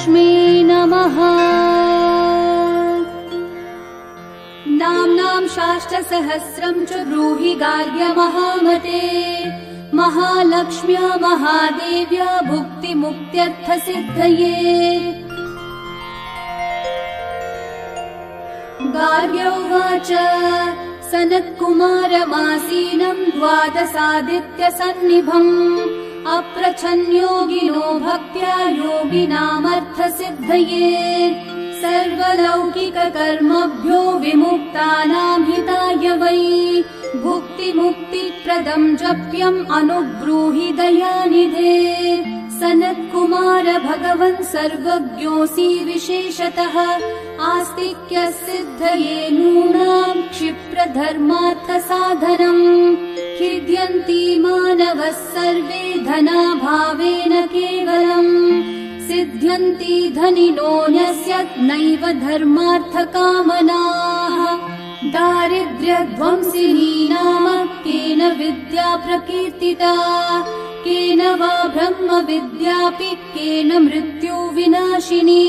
महालक्ष्मी नमः। नाम्नां शास्त्रसहस्रं च ब्रूहि गार्ग्य महामते। महालक्ष्म्या महादेव्या भुक्तिमुक्त्यर्थसिद्धये। गार्ग्य उवाच सनत्कुमारमासीनं द्वादशादित्यसन्निभम् अप्रच्छन्योगिनो भक्त्या योगिनामर्थसिद्धये। सर्वलौकिककर्मभ्यो विमुक्तानां हिताय वै भुक्तिमुक्तिप्रदं जप्यम् अनुब्रूहि दयानिधे। सनत्कुमार भगवन् सर्वज्ञोऽसि विशेषतः आस्तिक्यसिद्धये नूनां क्षिप्रधर्मार्थसाधनम्। खिद्यन्ति मानवः सर्वे धनाभावेन केवलम् सिद्ध्यन्ति धनिनोऽन्यस्य नैव धर्मार्थकामनाः। दारिद्र्यध्वंसिनी नाम केन विद्या प्रकीर्तिता केन वा ब्रह्मविद्यापि केन मृत्युविनाशिनी।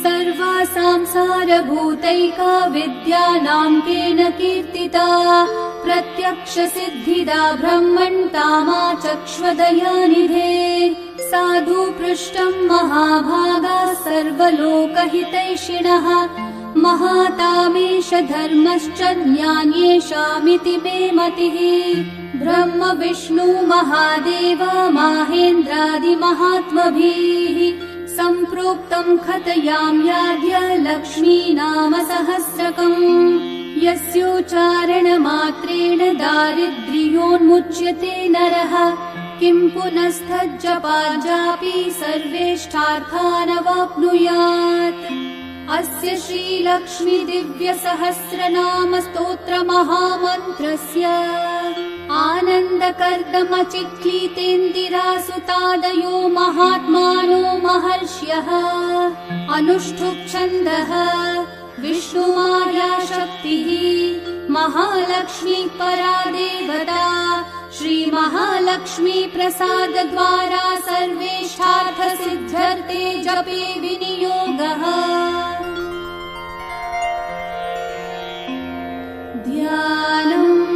सर्वासां सारभूतैका विद्यानां केन कीर्तिता प्रत्यक्षसिद्धिदा ब्रह्मन् तामाचक्ष्वदयानिधे। साधु पृष्टं महाभागा सर्वलोकहितैषिणः महातामेष धर्मश्च ज्ञान्येषामिति मे मतिः। ब्रह्म विष्णु महादेव माहेन्द्रादिमहात्मभिः सम्प्रोक्तं कथयाम्याद्य लक्ष्मी नाम सहस्रकम्। यस्योच्चारणमात्रेण दारिद्र्योन्मुच्यते नरः किं पुनस्तज्जपाजापि सर्वेष्ठार्थानवाप्नुयात्। अस्य श्रीलक्ष्मी दिव्यसहस्रनाम स्तोत्र महामन्त्रस्य आनन्दकर्दमचिक्लीतेन्दिरासुतादयो महात्मानो महर्ष्यः अनुष्ठुप् छन्दः। विष्णुमाया शक्तिः महालक्ष्मी परा देवता। श्री महालक्ष्मी प्रसाद द्वारा सर्वेष्ठार्थ सिद्ध्यर्थे जपे विनियोगः। ध्यानम्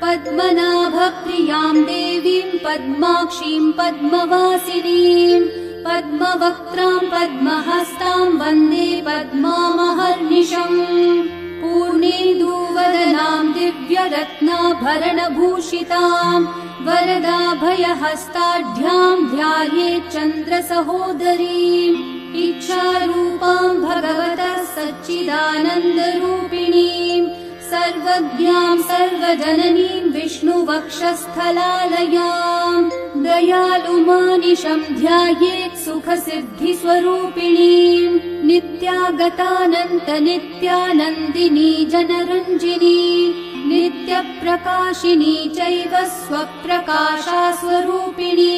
पद्मनाभ प्रियां देवीं पद्माक्षीं पद्मवासिनीं पद्मवक्त्रां पद्महस्तां वन्दे पद्मामहर्निशम्। पूर्णेन्दुवदनां दिव्यरत्नाभरणभूषितां वरदाभयहस्ताढ्यां ध्यायेत् चन्द्रसहोदरीम्। इच्छारूपां भगवतः सच्चिदानन्दरूपिणीं सर्वज्ञां सर्वजननीं विष्णुवक्षस्थलालयां। दयालुमानिशं ध्यायेत् सुखसिद्धिस्वरूपिणीं नित्यागतानन्त नित्यानन्दिनी जनरञ्जिनी नित्यप्रकाशिनी चैव स्वप्रकाशा स्वरूपिणी।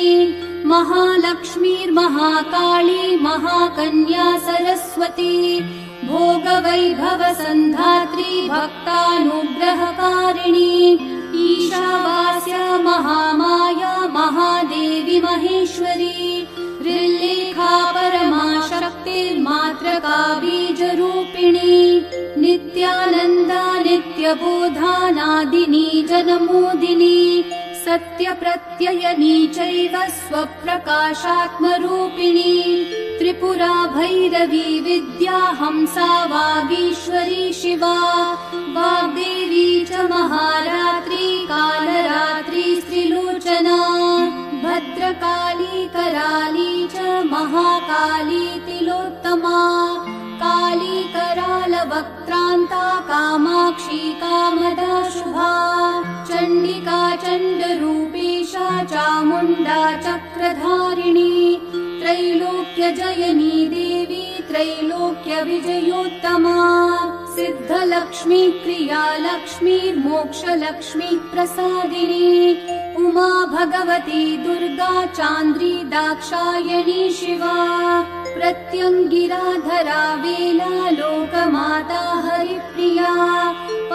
महालक्ष्मीर्महाकाली महाकन्या सरस्वती भोगवैभवसन्धात्री भक्तानुग्रहकारिणी। ईशावास्या महामाया महादेवी महेश्वरी ऋल्लेखा परमाशक्तिर्मात्रका बीजरूपिणी। नित्यानन्दा नित्यबोधानादिनी जनमोदिनी सत्यप्रत्ययनी चैव स्वप्रकाशात्मरूपिणी। त्रिपुरा भैरवी विद्या हंसा वागीश्वरी शिवा वाग्देवी च महारात्री कालरात्री स्त्रिलोचना भद्रकाली कराली च महाकाली तिलोत्तमा। काली करालवक्त्रान्ता कामाक्षी कामदा शुभा। चण्डिका चण्डरूपेशा चामुण्डा चक्रधारिणी। त्रैलोक्यजयनी देवी त्रैलोक्यविजयोत्तमा। सिद्धलक्ष्मी क्रियालक्ष्मी मोक्षलक्ष्मी प्रसादिनी। उमा भगवती दुर्गा चान्द्री दाक्षायणी शिवा। प्रत्यङ्गिराधरा वेला लोकमाता हरिप्रिया।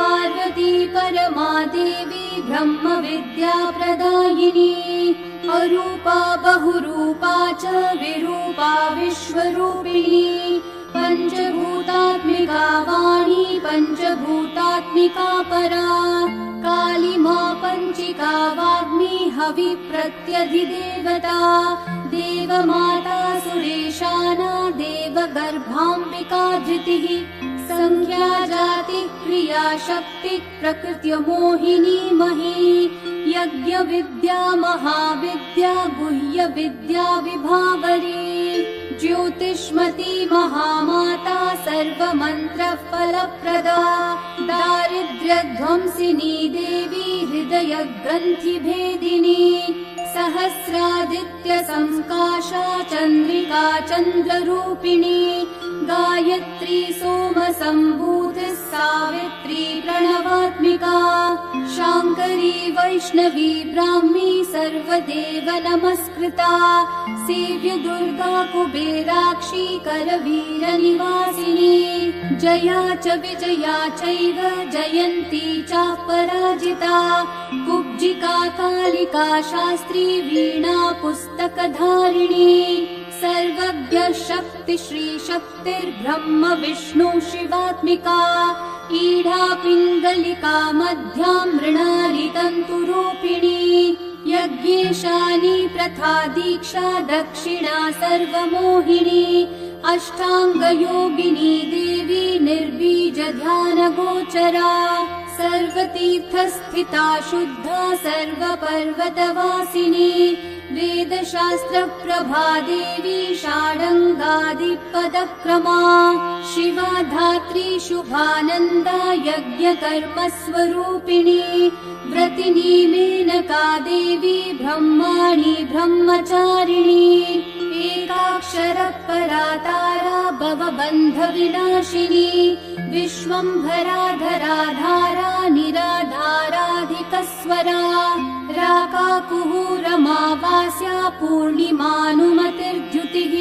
पार्वती परमादेवी ब्रह्मविद्या प्रदायिनी अरूपा बहुरूपा च विरूपा विश्वरूपिणी पञ्चभूतात्मिका वाणी पञ्चभूतात्मिका परा कालिमा पञ्चिका वाग्मी हविप्रत्यधिदेवता देवमाता सुरेशाना देवगर्भाम्बिका धृतिः संख्या जाति क्रिया शक्ति प्रकृत्य मोहिनी मही यज्ञ विद्या महाविद्या गुह्य विद्या विभावरी ज्योतिष्मती महामाता सर्वमन्त्र फलप्रदा दारिद्र्यध्वंसिनी देवी हृदय ग्रन्थि भेदिनी सहस्रादित्य संकाशा चन्द्रिका चन्द्ररूपिणी गायत्री सोम सम्भूतिः सावित्री प्रणवात्मिका शाङ्करी वैष्णवी ब्राह्मी सर्वदेव नमस्कृता सेव्य दुर्गा कुबेराक्षी करवीर निवासिनी जया च विजया चैव जयन्ती चापराजिता कुब्जिका कालिका शास्त्री वीणा पुस्तकधारिणी सर्वज्ञ शक्ति श्री शक्तिर्ब्रह्म विष्णु शिवात्मिका ईढा पिङ्गलिका मध्या मृणाली तन्तुरूपिणी यज्ञेशानी प्रथा दीक्षा दक्षिणा सर्वमोहिनी अष्टाङ्गयोगिनी देवी निर्बीज ध्यान गोचरा सर्वतीर्थस्थिता शुद्धा सर्वपर्वतवासिनी वेदशास्त्र प्रभा देवी षाडङ्गादिपदक्रमा शिवा धात्री शुभानन्दा यज्ञकर्म स्वरूपिणी व्रतिनी मेनका देवी ब्रह्माणी ब्रह्मचारिणी एकाक्षर परा तारा भवबन्ध विनाशिनी विश्वम्भरा धारा निराधाराधिकस्वरा राकाकुहूरमावास्या पूर्णिमानुमतिर्द्युतिः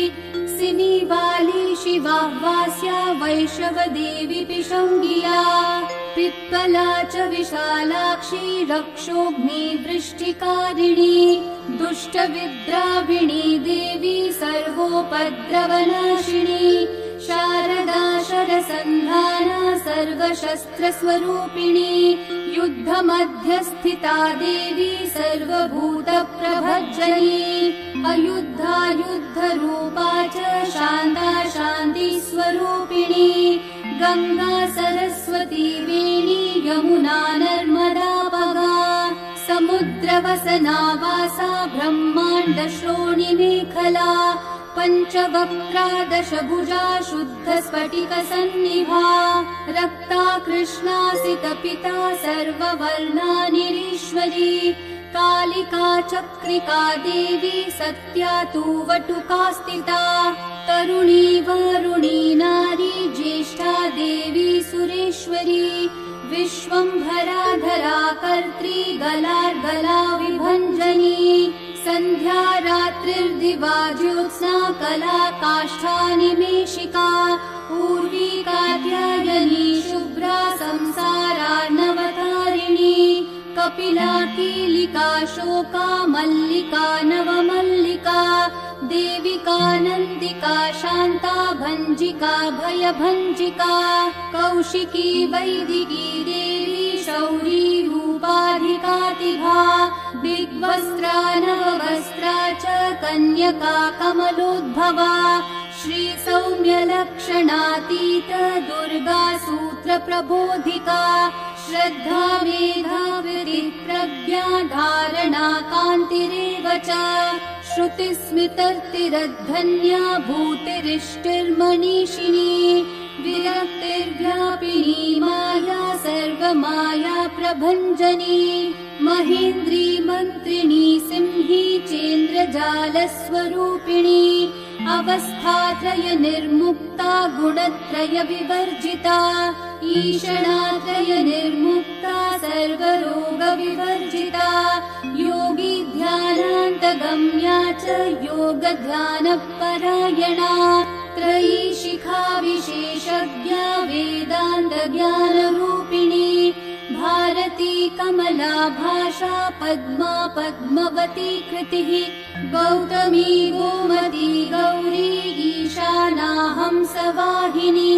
सिनीवाली शिवा वास्या वैशवदेवी पिशङ्गिया पिप्पला च विशालाक्षी रक्षोग्नि वृष्टिकारिणी दुष्टविद्राविणी देवी सर्वोपद्रवनाशिनी शारदा शरसन्धाना सर्वशस्त्रस्वरूपिणी युद्धमध्यस्थिता देवी सर्वभूतप्रभज्जनी अयुद्धा युद्धरूपा च शान्ता शान्तिस्वरूपिणी गंगा सरस्वती वेणी यमुना नर्मदा पगा समुद्रवसनावासा ब्रह्माण्ड श्रोणि मेखला पञ्चवक्त्रा दशभुजा शुद्ध स्फटिक सन्निभा रक्ता कृष्णासितपिता सर्ववर्णा निरीश्वरी कालिका चक्रिका देवी सत्या तु वटुका स्थिता तरुणी वरुणी नारी ज्येष्ठा देवी सुरेश्वरी विश्वम्भरा धरा कर्त्री गलार्गला विभञ्जनी संध्या रात्रिर्दिवा ज्योत्स्ना कला काष्ठा निमेषिका पूर्वी कात्यायनी शुभ्रा संसारार्णवतारिणी कपिला कीलिका शोका मल्लिका नवमल्लिका देविका नन्दिका शान्ता भञ्जिका भयभञ्जिका कौशिकी वैदिकी देवी शौरी रूपाधिकातिभा दिग्वस्त्रा नववस्त्रा च कन्यका कमलोद्भवा श्री सौम्य लक्षणातीत दुर्गा सूत्र प्रबोधिका श्रद्धा मेधा विधि प्रज्ञा धारणा कान्तिरेव च श्रुतिस्मृतिर्तिरद्धन्या भूतिरिष्टिर्मनीषिणी विरक्तिर्व्यापिनी माया सर्वमाया प्रभञ्जनी महेन्द्री मन्त्रिणी सिंही चेन्द्रजालस्वरूपिणी अवस्थात्रय निर्मुक्ता गुणत्रय विवर्जिता ईषणात्रय निर्मुक्ता सर्वरोग विवर्जिता योगी ध्यानान्तगम्या च योग ध्यान परायणा त्रयी शिखा विशेषज्ञा वेदान्त ज्ञानरूपिणी भारती कमला भाषा पद्मा पद्मवती कृतिः गौतमी गोमती गौरी ईशानाहं सवाहिनी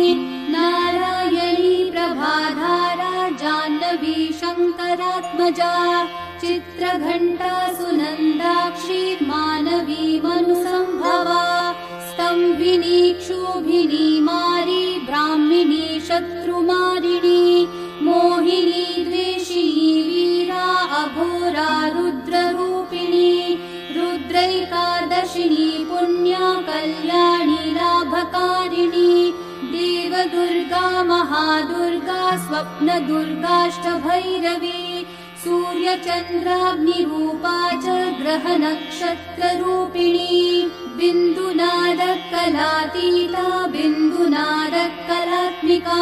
नारायणी प्रभाधारा जाह्नवी शङ्करात्मजा चित्रघण्टा सुनन्दाक्षी मानवी मनुसंभवा स्तम्भिनी क्षोभिनी मारी ब्राह्मिणी शत्रुमारिणी मोहिनी द्वेषिणी वीरा अघोरा रुद्ररूपिणी रुद्रैकादशिनी पुण्या कल्याणी लाभकारिणी देवदुर्गा महादुर्गा स्वप्नदुर्गाष्टभैरवी सूर्यचन्द्राग्निरूपा च ग्रहनक्षत्ररूपिणी बिन्दुनादकलातीता बिन्दुनादकलात्मिका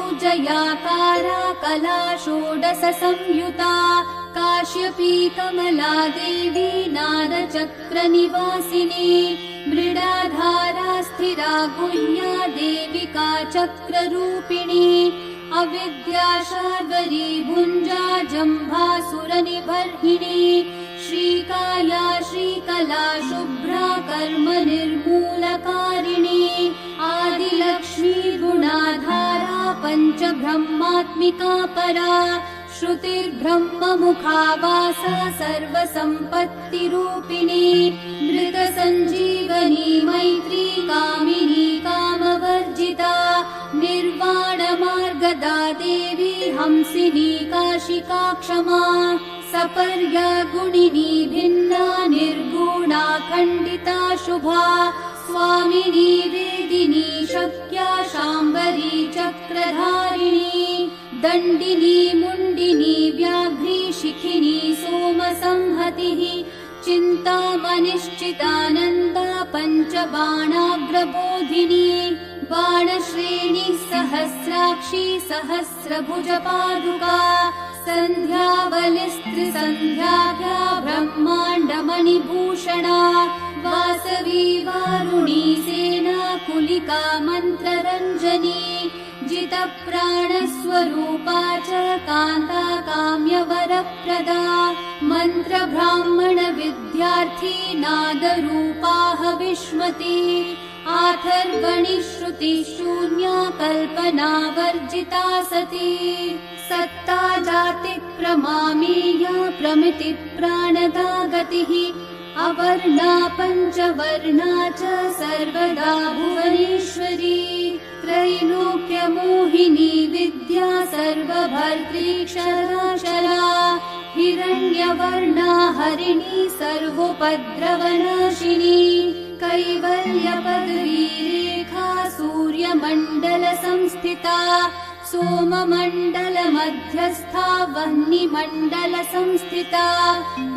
दशवायुजयाकारा कला षोडश संयुता काश्यपी कमला देवी नादचक्रनिवासिनी मृडाधारा स्थिरा गुह्या देविका चक्ररूपिणी अविद्या शार्वरी भुञ्जा जम्भासुरनिबर्हिणी श्रीकाया श्रीकला शुभ्रा कर्म निर्मूलकारिणी आदिलक्ष्मी गुणाधारा पञ्चब्रह्मात्मिका परा श्रुतिर्ब्रह्ममुखावासा सर्वसम्पत्तिरूपिणी मृतसञ्जीवनी मैत्री कामिनी कामवर्जिता निर्वाणमार्गदा देवी हंसिनी काशिका क्षमा सपर्या गुणिनी भिन्ना निर्गुणा खण्डिता शुभा स्वामिनी वेदिनी शक्या शाम्बरी चक्रधारिणी दण्डिनी मुण्डिनी व्याघ्री शिखिनी सोमसंहतिः चिन्तामनिश्चितानन्दा पञ्चबाणाग्रबोधिनी बाणश्रेणी सहस्राक्षी सहस्रभुजपादुका सन्ध्यावलिस्त्रिसन्ध्याभ्या ब्रह्माण्डमणिभूषणा वासवी वारुणी सेना कुलिका मन्त्ररञ्जनी जितप्राणस्वरूपा च कान्ता काम्यवरप्रदा मन्त्रब्राह्मण विद्यार्थी नादरूपाः विश्मती आथर्वणि श्रुतिशून्या कल्पनावर्जिता सती सत्ता जाति प्रमामेया प्रमिति प्राणदा गतिः अवर्णा पञ्चवर्णा च सर्वदा भुवनेश्वरी त्रैलोक्यमोहिनी विद्या सर्वभर्तृक्षराक्षरा हिरण्यवर्णा हरिणी सर्वोपद्रवनाशिनी कैवल्यपदवी रेखा सूर्यमण्डल संस्थिता सोममण्डल मध्यस्था वह्निमण्डल संस्थिता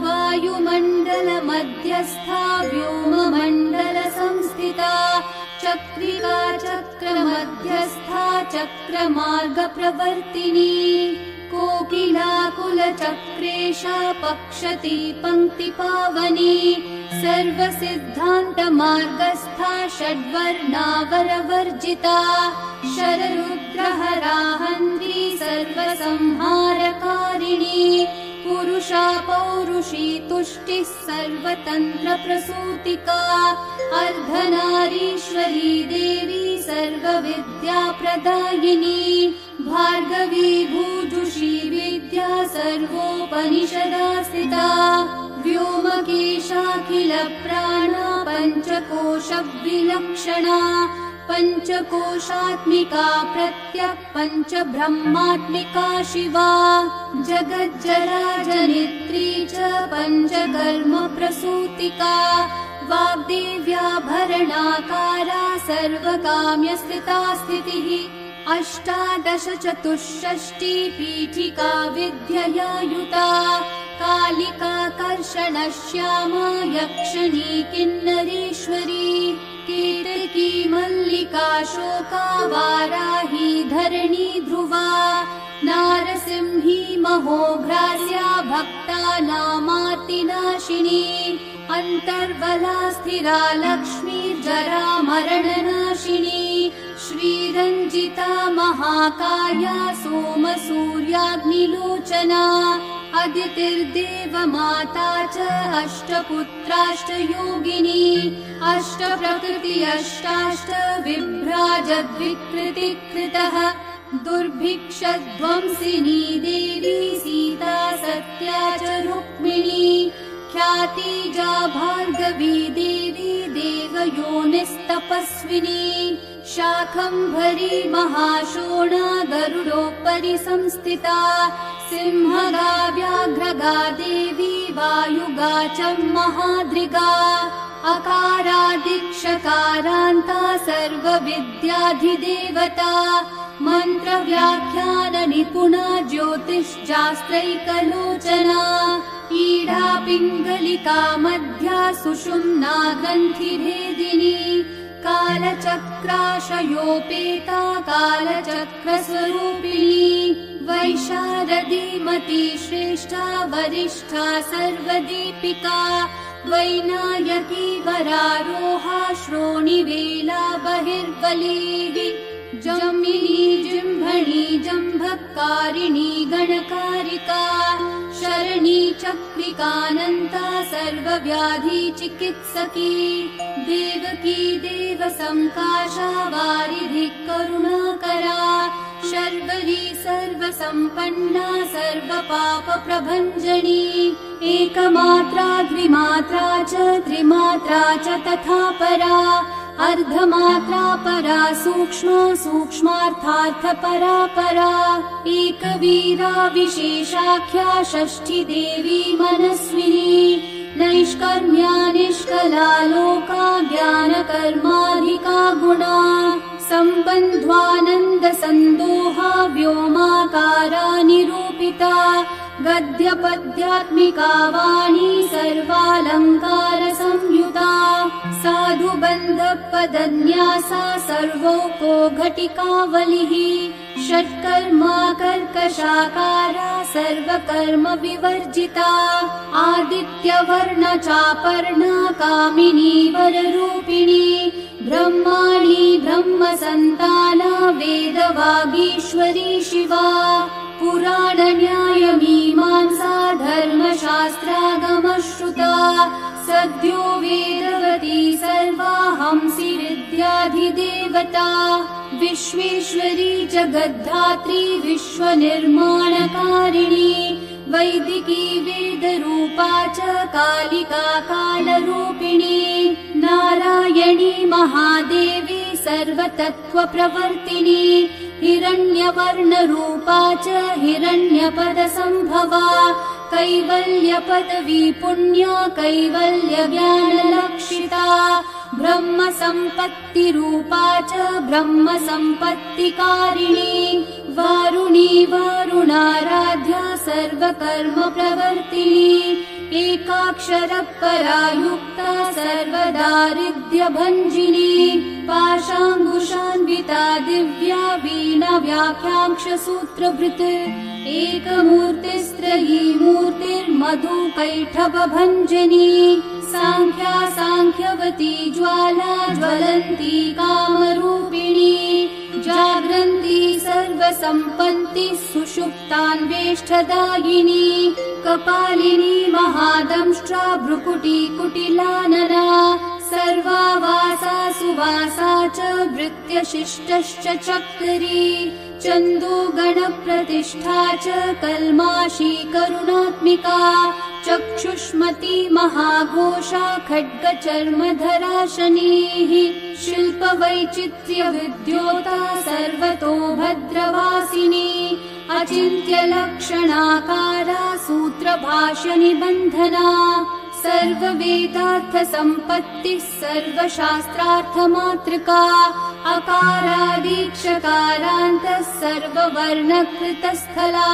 वायुमण्डल मध्यस्था व्योममण्डल संस्थिता चक्रिका चक्र मध्यस्था चक्रमार्ग प्रवर्तिनी कोकिलाकुल चक्रेशा पक्षती पंक्ति पावनी सर्वसिद्धान्त मार्गस्था षड्वर्णावरवर्जिता शररुद्रहरा हन्त्री सर्वसंहारकारिणी पुरुषा पौरुषी तुष्टिः सर्वतन्त्र प्रसूतिका अर्धनारीश्वरी देवी सर्वविद्या प्रदायिनी भार्गवी भूजुषी विद्या सर्वोपनिषदा स्थिता व्योमकेशाखिल प्राणा पञ्चकोश विलक्षणा पञ्चकोशात्मिका प्रत्यक् पञ्चब्रह्मात्मिका शिवा जगज्जला जनित्री च पञ्चकर्म प्रसूतिका वाग्देव्याभरणाकारा सर्वकाम्यस्थिता स्थितिः अष्टादश चतुष्षष्टि पीठिका विद्यया युता कालिका कर्षणश्यामा यक्षिणी किन्नरेश्वरी केतकी मल्लिका शोका वाराही धरणी ध्रुवा नारसिंही महोघ्रास्या भक्तानामार्तिनाशिनी अन्तर्बला स्थिरा लक्ष्मी जरामरणनाशिनी श्रीरञ्जिता महाकाया सोमसूर्याग्निलोचना अदितिर्देवमाता च अष्टपुत्राष्टयोगिनी अष्टप्रकृति अष्टाष्ट बिभ्राजद्विकृतिकृतः दुर्भिक्षध्वंसिनी देवी सीता सत्या च रुक्मिणी ख्यातिजा भार्गवी देवी देवयोनिस्तपस्विनी शाकम्भरी महाशोणा गरुडोपरि संस्थिता सिंहगा व्याघ्रगा देवी वायुगा च महादृगा अकारादिक्षकारान्ता सर्वविद्याधिदेवता मन्त्रव्याख्यान निपुणा ज्योतिश्शास्त्रैकलोचना ईडा पिङ्गलिका मध्या सुषुम्ना ग्रन्थिभेदिनी कालचक्राशयोपेता कालचक्रस्वरूपिणी वैशारदीमती श्रेष्ठा वरिष्ठा सर्वदीपिका वैनायकी वरारोहा श्रोणिवेला बहिर्बलीः जम्मिनी जिह्मणी जम्भकारिणी गणकारिका शरणी चक्रिकानन्ता सर्वव्याधि चिकित्सकी देवकी देवसंकाशा वारिधि करुणाकरा शर्वरी सर्वसम्पन्ना सर्वपापप्रभञ्जनी एकमात्रा द्विमात्रा च त्रिमात्रा च तथा परा अर्धमात्रा परा सूक्ष्मा सूक्ष्मार्थार्थपरा परा एकवीरा विशेषाख्या षष्ठी देवी मनस्विनी नैष्कर्म्या निष्कला लोका ज्ञानकर्माधिका गुणा सम्बन्ध्वानन्द सन्दोहा व्योमाकारा निरूपिता गद्यपद्यात्मिका वाणी सर्वालङ्कार संयुता साधुबन्धपदन्यासा सर्वोको घटिकावलिः षट्कर्मा कर्कशाकारा सर्वकर्म विवर्जिता आदित्यवर्णा चापर्णा कामिनी वररूपिणी ब्रह्माणी ब्रह्मसन्ताना वेदवागीश्वरी शिवा पुराणन्यायमीमांसा धर्मशास्त्रागमश्रुता सद्यो वेदवती सर्वा हंसि विद्याधिदेवता विश्वेश्वरी जगद्धात्री विश्वनिर्माणकारिणी वैदिकी वेदरूपा च कालिका कालरूपिणी नारायणी महादेवी सर्वतत्त्वप्रवर्तिनी हिरण्यवर्णरूपा च हिरण्यपदसम्भवा कैवल्यपदवी पुण्या कैवल्यज्ञानलक्षिता ब्रह्मसम्पत्तिरूपा च ब्रह्मसम्पत्तिकारिणी वारुणी वारुणाराध्या सर्वकर्मप्रवर्तिनी एकाक्षरपरायुक्ता सर्वदारिद्र्यभञ्जिनी पाशाङ्कुशान्विता दिव्या वीणा व्याख्याङ्क्षसूत्रभृत् एकमूर्तिस्त्रयी मूर्तिर्मधुकैटभभञ्जनी साङ्ख्या साङ्ख्यवती ज्वाला ज्वलन्ती कामरूपिणी जाग्रन्ती सर्वसम्पत्तिः सुषुप्तान्वेष्टदायिनी कपालिनी महादंष्ट्रा भ्रुकुटी कुटिलानना सर्वावासा सुवासा च भृत्यशिष्टश्च चक्री चन्दोगणप्रतिष्ठा च कल्माशी करुणात्मिका चक्षुष्मती महाघोषा खड्गचर्मधरा शनिः शिल्पवैचित्र्यविद्योता सर्वतो भद्रवासिनी अचिन्त्यलक्षणाकारा सूत्रभाष्यनिबन्धना सर्ववेदार्थसम्पत्तिः सर्वशास्त्रार्थमातृका अकारादीक्षकारान्तः सर्ववर्णकृतस्थला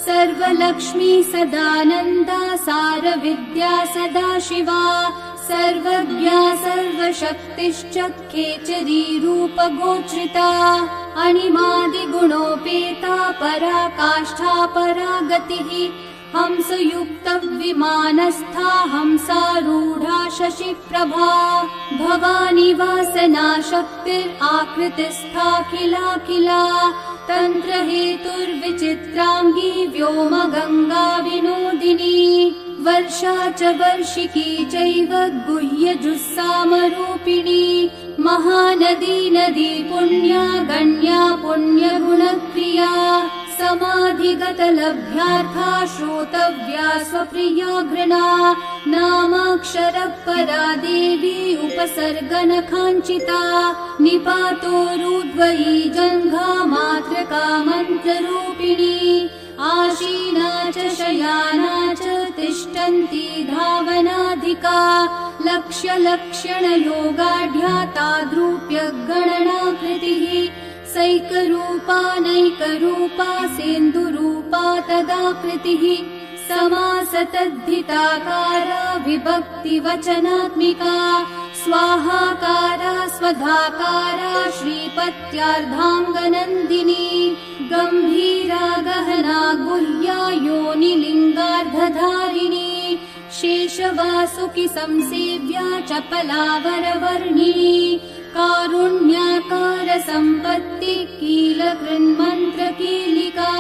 सर्वलक्ष्मी सदानन्दा सारविद्या सदाशिवा सर्वज्ञा सर्वशक्तिश्च खेचरी रूपगोचरिता अणिमादिगुणोपेता पराकाष्ठा परागतिः हंसयुक्तविमानस्था हंसारूढा शशिप्रभा भवानी वासना शक्तिराकृतिस्था किला तन्त्रहेतुर्विचित्राङ्गी व्योम गंगा विनोदिनी वर्षा च वर्षिकी चैव गुह्यजुस्सामरूपिणी महानदी नदी पुण्या गण्या पुण्यगुणक्रिया समाधिगतलभ्यार्था श्रोतव्या स्वप्रिया घृणा नामाक्षरपरा देवी उपसर्गनखाञ्चिता निपातोरुद्वयी जङ्घा मातृका मन्त्ररूपिणी आशीना च शयाना च तिष्ठन्ती धावनाधिका लक्ष्यलक्षणयोगाढ्या ताद्रूप्य गणनाकृतिः सैकरूपा सेन्दुरूपा तदाकृतिः समासतद्धिताकारा विभक्तिवचनात्मिका स्वाहाकारा स्वधाकारा श्रीपत्यार्धाङ्गनन्दिनी गम्भीरा गहना गुह्या योनिलिङ्गार्धधारिणी शेषवासुकि संसेव्या चपलावरवर्णिनी कारुण्याकार सम्पत्ति कीलकृन्मन्त्रकीलिका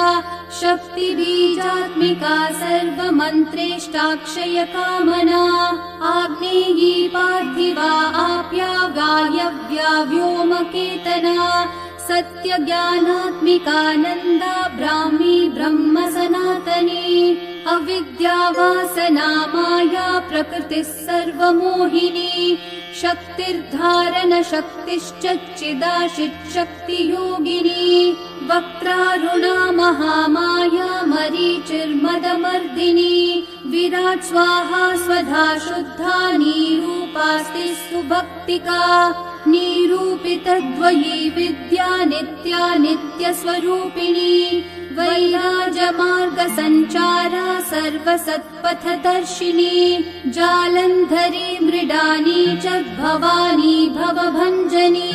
शक्तिबीजात्मिका सर्वमन्त्रेष्टाक्षय कामना आग्नेयी पार्थिवा आप्या वायव्या व्योमकेतना सत्यज्ञानात्मिकानन्दा ब्राह्मी ब्रह्म सनातनी अविद्या वासना माया प्रकृतिः सर्वमोहिनी शक्तिर्धारण शक्तिश्च चिदाशिच्छक्तियोगिनी वक्त्रारुणा महामाया मरीचिर्मदमर्दिनी विराट् स्वाहा स्वधा शुद्धा निरूपास्ति सुभक्तिका निरूपितद्वयी विद्या नित्या नित्यस्वरूपिणी वैराजमार्गसञ्चारा सर्वसत्पथदर्शिनी जालन्धरी मृडानी च भवानी भवभञ्जनी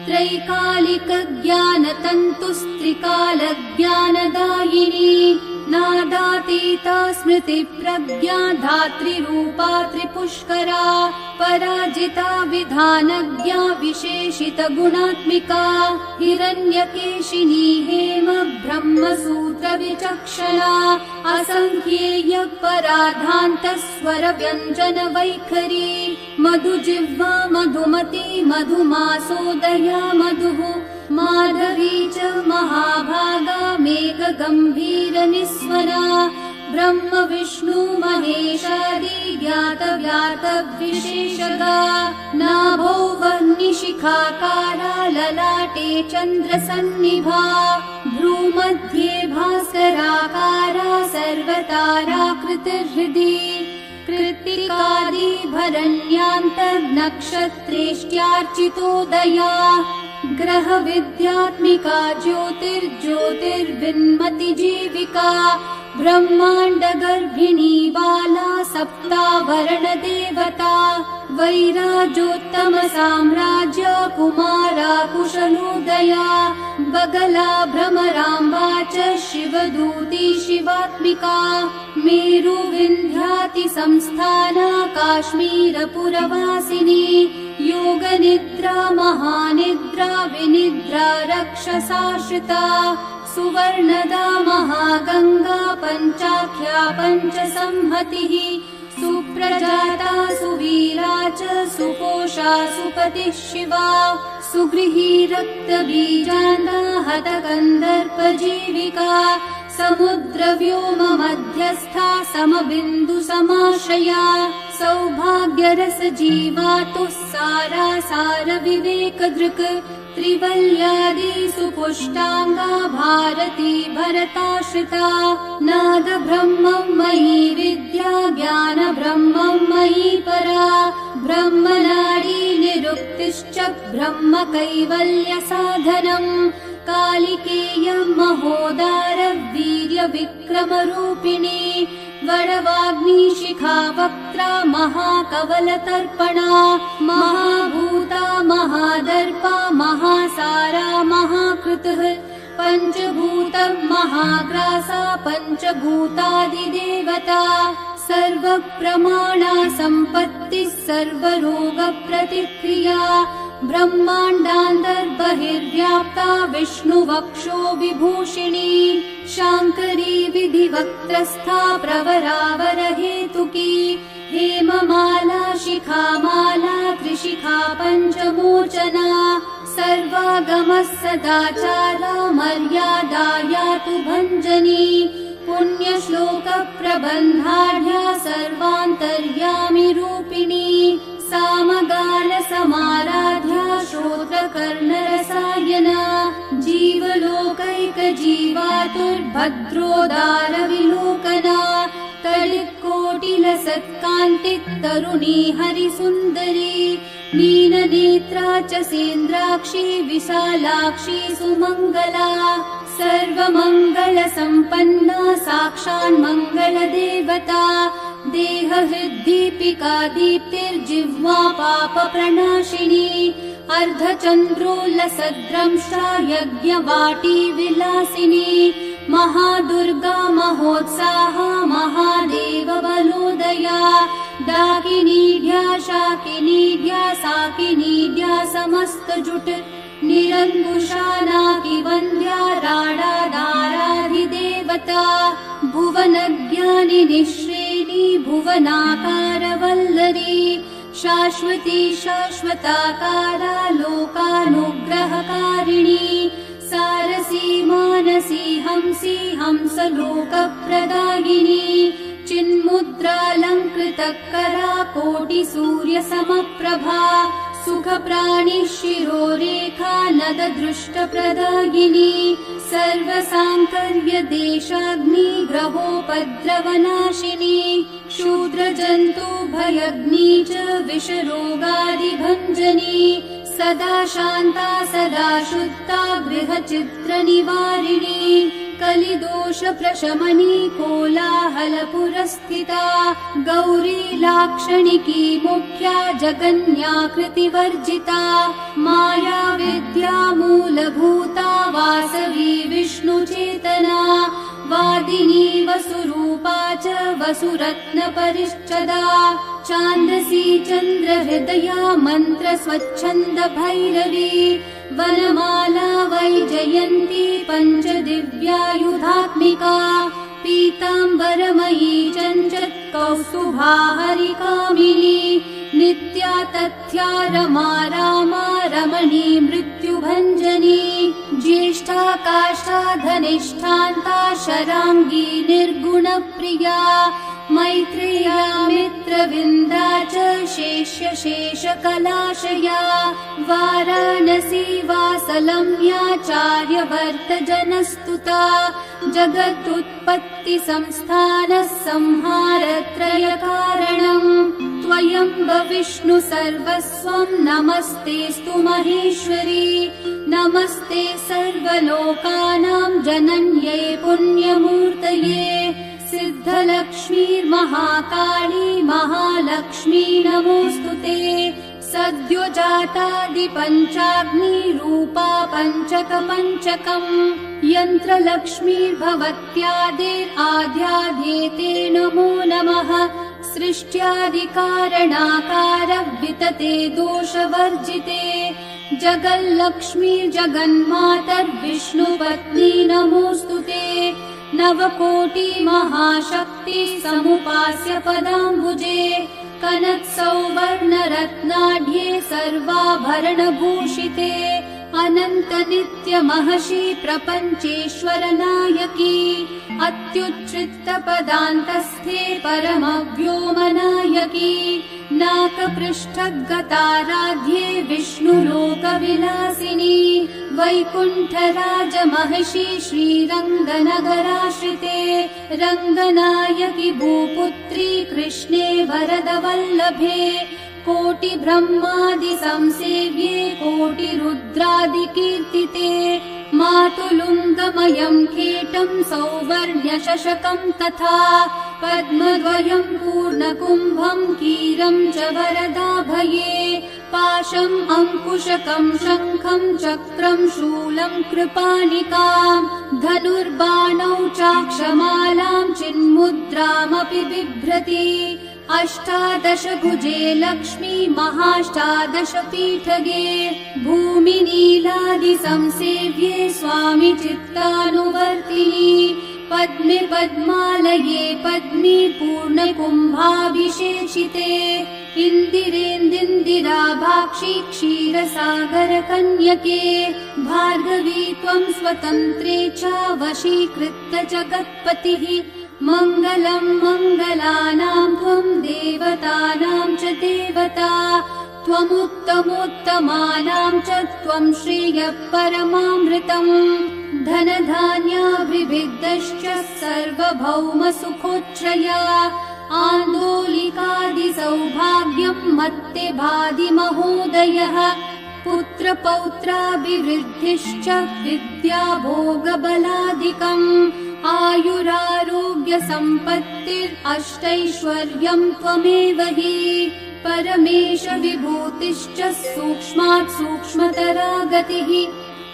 त्रैकालिकज्ञानतन्तुस्त्रिकालज्ञानदायिनी नादातीता स्मृतिप्रज्ञा धात्रीरूपा त्रिपुष्करा पराजिता विधानज्ञा विशेषितगुणात्मिका हिरण्यकेशिनी हेम ब्रह्मसूत्रविचक्षणा असङ्ख्येय पराधान्तस्वरव्यञ्जनवैखरी मधुजिह्वा मधुमती मधुमासोदया मधुः माधवी च महाभागा मेघगम्भीरनिस्वरा ब्रह्म विष्णु महेशादि ज्ञातव्यातविशेषगा नाभौ वह्निशिखाकारा ललाटे चन्द्रसन्निभा भ्रूमध्ये भास्कराकारा सर्वताराकृतिर्हृदि कृत्तिकादि भरण्यान्तर्नक्षत्रेष्ट्यार्चितोदया ग्रह विद्यात्मिका ज्योतिर्ज्योतिर्विन्मति जीविका ब्रह्मांड गर्भिणी बाला सप्तावरण देवता वैराजोत्तम साम्राज्य कुमारा कुशलोदया बगला भ्रमराम्बा च शिवदूती शिवात्मिका मेरु विन्ध्याति संस्थाना काश्मीरपुरवासिनी योगनिद्रा महानिद्रा विनिद्रा रक्षसाश्रिता सुवर्णदा महागंगा पंचाख्या पंचसंहतिः सुप्रजाता सुवीरा च सुपोषा सुपतिः शिवा सुगृही रक्तबीजान्ता हतकन्दर्पजीविका समुद्रव्योम मध्यस्था समबिन्दु समाश्रया सौभाग्यरस जीवातुः सारा सार विवेकदृक् त्रिवल्यादि सुपुष्टांगा भारती भरताश्रिता नाद ब्रह्मं मयि विद्या ज्ञान ब्रह्मं मयि परा ब्रह्मनाडी निरुक्तिश्च ब्रह्म कैवल्य साधनम् कालिकेय महोदार वीर्य विक्रम रूपिणी वरवाग्नि शिखा वक्त्रा महाकवल तर्पणा महाभूता महादर्पा महासारा महाकृतः पञ्चभूतं महाग्रासा पञ्चभूतादिदेवता सर्वप्रमाणा सम्पत्तिः सर्वरोगप्रतिक्रिया ब्रह्माण्डान्तर्बहिर्व्याप्ता विष्णुवक्षो विभूषिणी शाङ्करी विधिवक्त्रस्था प्रवरावरहेतुकी हेममाला शिखामाला त्रिशिखा पञ्चमोचना सर्वागमः सदाचारा मर्यादा यातु भञ्जनी पुण्यश्लोकप्रबन्धाढ्या सर्वान्तर्यामि रूपिणी सामगानसमाराध्या श्रोत्रकर्णरसायना जीवलोकैकजीवातुर्भद्रोदारविलोकना कलिकोटिलसत्कान्तितरुणी हरिसुन्दरी मीननेत्रा च सेन्द्राक्षी विशालाक्षी सुमङ्गला सर्वमङ्गलसम्पन्ना साक्षान्मङ्गलदेवता देहहृद्दीपिका दीप्तिर्जिह्वा पापप्रणाशिनी अर्धचन्द्रोल्लसद्रंष्टा यज्ञवाटी विलासिनी महादुर्गा महोत्साहा महादेवबलोदया डाकिनीढ्या शाकिनीढ्या साकिनीढ्या समस्तजुट निरङ्कुशा नाकिवन्द्या राडाधाराधिदेवता भुवनज्ञानिनी श्रेणी भुवनाकारवल्लरी शाश्वती शाश्वताकारा लोकानुग्रहकारिणी सारसी मानसी हंसी हंसलोकप्रदायिनी चिन्मुद्रालङ्कृतकरा कोटिसूर्यसमप्रभा सुखप्राणि शिरोरेखा नददृष्टप्रदायिनी सर्वसाङ्कर्यदेशाग्नि ग्रहोपद्रवनाशिनी शूद्रजन्तुभयग्नी च विषरोगादिभञ्जनी सदा शान्ता सदा शुद्धा गृहचित्रनिवारिणी कलिदोषप्रशमनी कोलाहलपुरस्थिता गौरी लाक्षणिकी मुख्या जगन्याकृतिवर्जिता माया विद्या मूलभूता वासवी विष्णुचेतना वादिनी वसुरूपा च वसुरत्नपरिच्छदा चान्दसी चन्द्रहृदया मन्त्रस्वच्छन्द भैरवी वनमाला वैजयन्ती पञ्चदिव्यायुधात्मिका पीताम्बरमयी चञ्चत् कौस्तुभा हरिकामिनी नित्या तथ्या रमा रामा रमणी मृत्युभञ्जनी ज्येष्ठा काष्ठा धनिष्ठान्ता शराङ्गी निर्गुणप्रिया मैत्रेया मित्रविन्दा च शेषकलाशया वाराणसी वासलम्याचार्यवर्तजनस्तुता जगदुत्पत्तिसंस्थानः संहारत्रयकारणम् त्वयम्ब विष्णु सर्वस्वं नमस्तेऽस्तु महेश्वरी नमस्ते सर्वलोकानां जनन्यै पुण्यमूर्तये सिद्धलक्ष्मीर्महाकाली महालक्ष्मी नमोऽस्तुते सद्योजातादिपञ्चाग्निरूपा पञ्चकपञ्चकम् यन्त्रलक्ष्मीर्भवत्यादिराध्याध्येते नमो नमः सृष्ट्यादिकारणाकार वितते दोषवर्जिते जगल्लक्ष्मीर्जगन्मातर्विष्णुपत्नी नमोऽस्तुते नवकोटि महाशक्ति समुपास्य पदाम्बुजे कनत्सौवर्णरत्नाढ्ये सर्वाभरणभूषिते अनन्त नित्यमहर्षि प्रपञ्चेश्वर नायकी अत्युच्छ्रितपदान्तस्थे परमव्योमनायकी नाकपृष्ठगताराध्ये विष्णुलोकविलासिनी वैकुण्ठराजमहर्षि श्रीरङ्गनगराश्रिते रङ्गनायकि भूपुत्री कृष्णे वरदवल्लभे कोटिब्रह्मादिसंसेव्ये कोटिरुद्रादिकीर्तिते मातुलुङ्गमयं कीटं सौवर्ण्यशशकं तथा पद्मद्वयं पूर्णकुम्भं कीरं च वरदाभये पाशम् अङ्कुशकम् शङ्खम् चक्रम् शूलम् कृपाणिकाम् धनुर्बाणौ चाक्षमालाम् चिन्मुद्रामपि बिभ्रति अष्टादश भुजे लक्ष्मी महाष्टादश पीठगे भूमिनीलादि संसेव्ये स्वामि चित्तानुवर्तिनि पद्मे पद्मालये पद्मी पूर्णकुम्भाभिषेचिते इन्दिरेन्दिराभाक्षि क्षीरसागर कन्यके भार्गवी त्वम् स्वतन्त्रे च वशीकृत्य जगत्पतिः मङ्गलम् मङ्गलानाम् त्वम् देवतानाम् च देवता त्वमुत्तमोत्तमानाम् च त्वम् श्रेयः परमामृतम् धनधान्याभिवृद्धश्च सर्वभौमसुखोच्छ्रया आन्दोलिकादिसौभाग्यम् मत्ते भाति महोदयः पुत्रपौत्राभिवृद्धिश्च विद्याभोगबलादिकम् आयुरारोग्यसम्पत्तिरष्टैश्वर्यम् त्वमेव हि परमेश विभूतिश्च सूक्ष्मात् सूक्ष्मतरा गतिः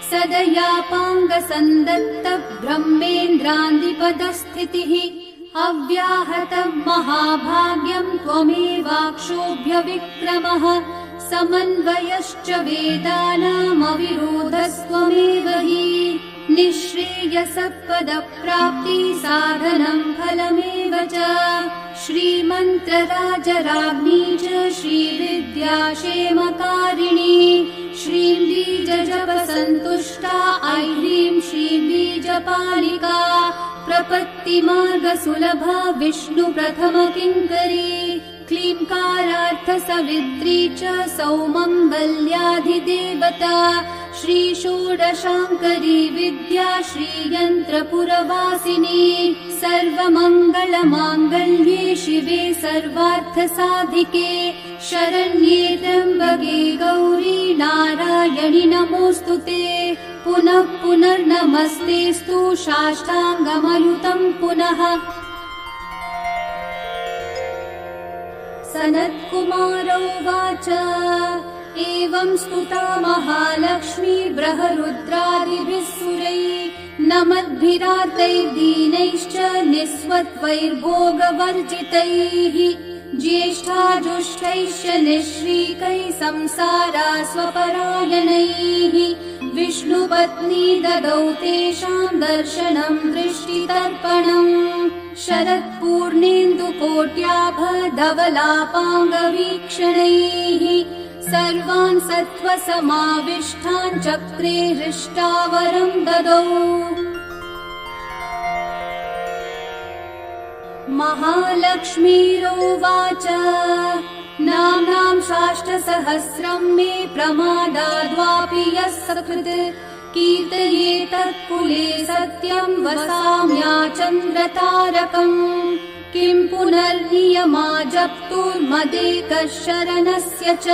सदयापाङ्गसन्दत्त ब्रह्मेन्द्रान्दिपदस्थितिः अव्याहतम् महाभाग्यम् त्वमेवाक्षोभ्यविक्रमः समन्वयश्च वेदानामविरोधस्त्वमेव हि निःश्रेयसपदप्राप्ति साधनम् फलमेव च श्रीमन्त्रराजराज्ञी च श्रीविद्याक्षेमकारिणी श्रीं बीजजपसन्तुष्टा ऐह्रीं श्रीं बीजपालिका प्रपत्तिमार्गसुलभा विष्णुप्रथमकिङ्करी क्लींकारार्थसवित्री च सौमङ्गल्याधिदेवता श्रीषोडशाङ्करी विद्या श्रीयन्त्रपुरवासिनी सर्वमङ्गलमाङ्गल्ये शिवे सर्वार्थसाधिके शरण्ये त्र्यम्बके गौरी नारायणि नमोऽस्तु ते पुनः पुनर्नमस्तेऽस्तु साष्टाङ्गमयुतम् पुनः। सनत्कुमार उवाच एवं स्तुता महालक्ष्मी बृहरुद्रादिभिः सुरैः नमद्भिरार्तैर्दीनैश्च निःस्वत्वैर्भोगवर्जितैः ज्येष्ठाजुष्टैश्च निःश्रीकैः संसारास्वपरायणैः विष्णुपत्नी ददौ तेषाम् दर्शनम् दृष्टितर्पणम् शरत्पूर्णेन्दुकोट्याभधवलापाङ्गवीक्षणैः सर्वान् सत्त्वसमाविष्टान् चक्रे हृष्टावरम् ददौ महालक्ष्मीरोवाच नाम्नाम् साष्टसहस्रम् मे प्रमादाद्वापि यः सकृत् कीर्तयेतत्कुले सत्यम् वसाम्याचन्द्रतारकम् किम् पुनर्नियमा जप्तुर्मदेकः शरणस्य च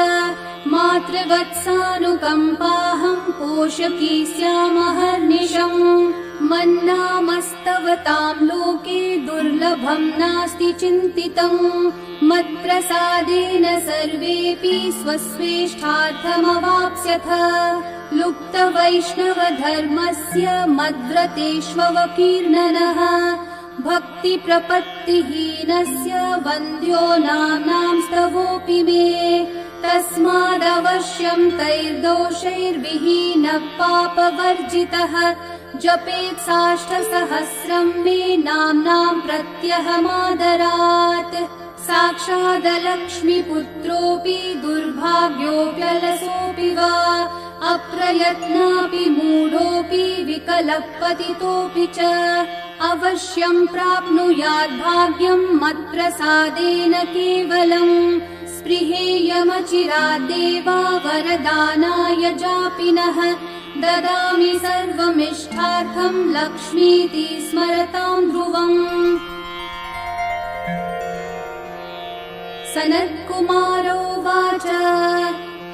मातृवत्सानुकम्पाहम् पोषकी स्यामहर्निशम् मन्नामस्तवताम् लोके दुर्लभम् नास्ति चिन्तितम् मत्प्रसादेन सर्वेऽपि स्वस्वेष्टार्थमवाप्स्यथ लुप्तवैष्णवधर्मस्य मद्व्रतेष्वकीर्णनः भक्तिप्रपत्तिहीनस्य वन्द्यो नाम्नाम् स्तवोऽपि मे तस्मादवश्यम् तैर्दोषैर्विहीनः पापवर्जितः जपेत् साष्टसहस्रम् मे नाम्नाम् प्रत्यहमादरात् साक्षादलक्ष्मीपुत्रोऽपि दुर्भाग्योऽप्यलसोऽपि वा अप्रयत्नापि मूढोऽपि विकलः पतितोऽपि च अवश्यम् प्राप्नुयात् भाग्यम् मत्प्रसादेन केवलम् स्पृहेयमचिराद्देवा वरदानाय जापिनः ददामि सर्वमिष्टार्थम् लक्ष्मीति स्मरताम् ध्रुवम्। सनत्कुमारोवाच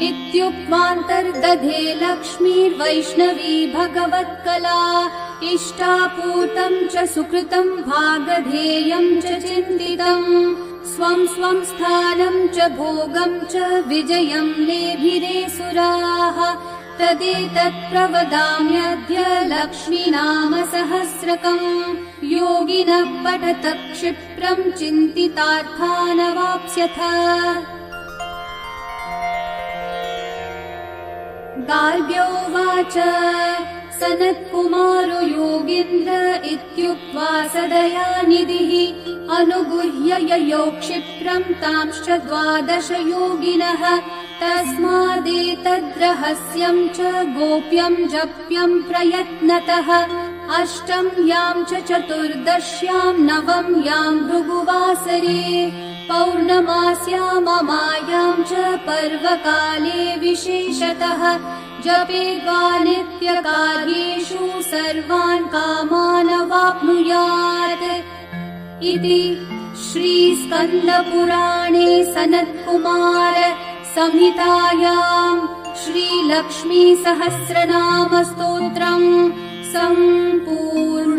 इत्युक्त्वान्तर्दधे लक्ष्मीर्वैष्णवी भगवत्कला इष्टापूर्तम् च सुकृतम् भागधेयम् च चिन्तितम् स्वं स्वं स्थानं च भोगं च विजयं लेभिरे सुराः तदेतत् प्रवदाम्यद्य लक्ष्मीनाम सहस्रकम् योगिनः पठत क्षिप्रं चिन्तितार्थानवाप्स्यथ। गार्ग्योवाच सनत्कुमारो योगीन्द्र इत्युक्त्वा सदयानिधिः अनुगुह्य ययौ क्षिप्रं तांश्च 12 योगिनः तस्मादेतद्रहस्यं च गोप्यं जप्यं प्रयत्नतः अष्टम्यां च चतुर्दश्यां नवम्यां भृगुवासरे पौर्णमास्याममायां च पर्वकाले विशेषतः जपेद्वा नित्यकार्येषु सर्वान् कामान् अवाप्नुयात् इति श्रीस्कन्दपुराणे सनत्कुमार संहितायां श्रीलक्ष्मी सहस्रनाम स्तोत्रम् सम्पूर्णम्।